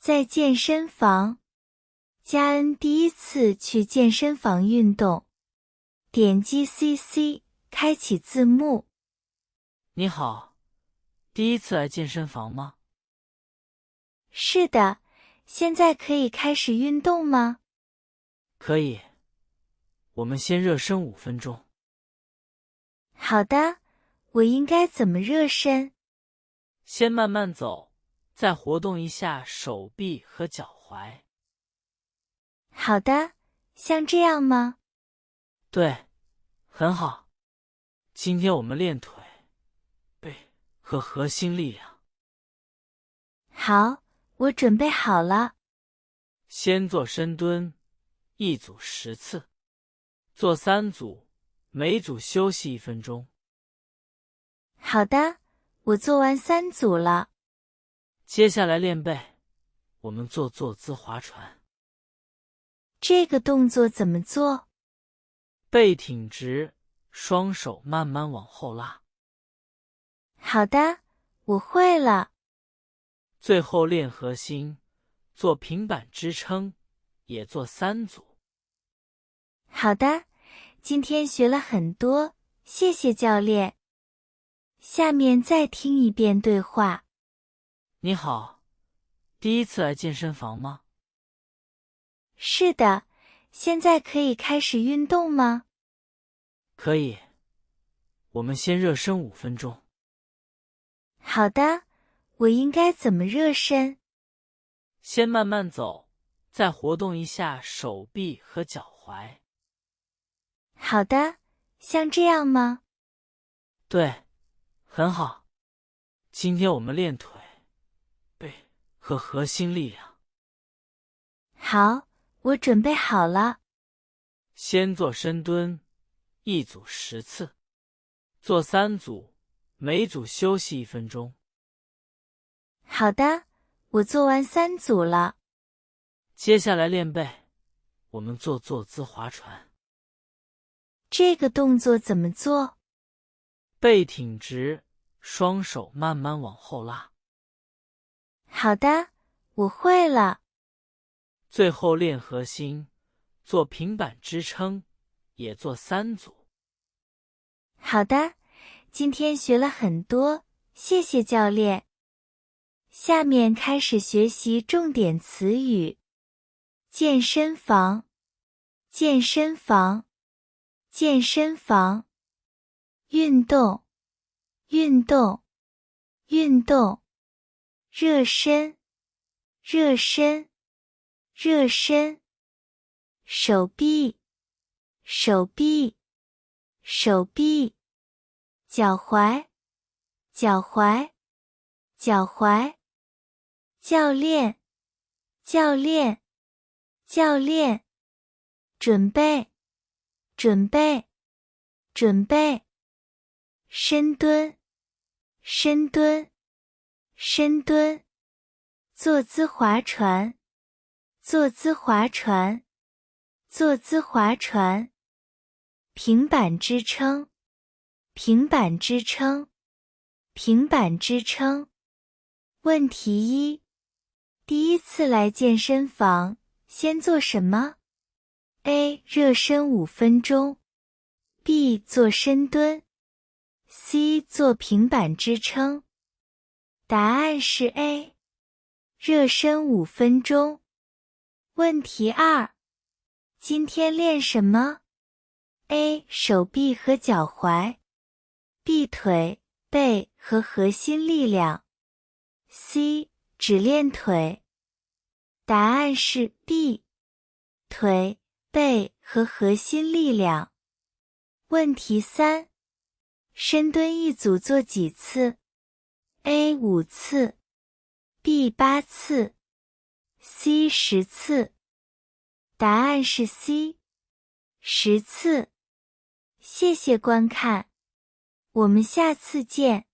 在健身房。嘉恩第一次去健身房运动。点击 CC， 开启字幕。你好，第一次来健身房吗？是的，现在可以开始运动吗？可以，我们先热身5分钟。好的，我应该怎么热身？先慢慢走，再活动一下手臂和脚踝。好的，像这样吗？对，很好。今天我们练腿、背和核心力量。好，我准备好了。先做深蹲，一组10次，做3组，每组休息1分钟。好的，我做完3组了。接下来练背，我们做坐姿划船。这个动作怎么做？背挺直，双手慢慢往后拉。好的，我会了。最后练核心，做平板支撑，也做3组。好的，今天学了很多，谢谢教练。下面再听一遍对话。你好，第一次来健身房吗？是的，现在可以开始运动吗？可以，我们先热身5分钟。好的，我应该怎么热身？先慢慢走，再活动一下手臂和脚踝。好的，像这样吗？对，很好。今天我们练腿、背和核心力量。好，我准备好了。先做深蹲，一组10次，做3组，每组休息1分钟。好的，我做完3组了。接下来练背，我们做坐姿划船。这个动作怎么做？背挺直，双手慢慢往后拉。好的，我会了。最后练核心，做平板支撑，也做3组。好的，今天学了很多，谢谢教练。下面开始学习重点词语。健身房，健身房，健身房。运动，运动，运动。热身，热身，热身。手臂，手臂，手臂。脚踝，脚踝，脚踝。教练，教练，教练。准备，准备，准备。深蹲，深蹲，深蹲。坐姿划船，坐姿划船，坐姿划船。平板支撑，平板支撑，平板支撑。问题1：第一次来健身房，先做什么？ A. 热身5分钟 B. 做深蹲 C. 做平板支撑。答案是 A. 热身5分钟。问题2：今天练什么？ A. 手臂和脚踝 B. 腿、背和核心力量 C. 只练腿。答案是 B. 腿、背和核心力量。问题3：深蹲一组做几次？ A. 5次 B. 8次 C. 10次。答案是 C. 10次。谢谢观看，我们下次见。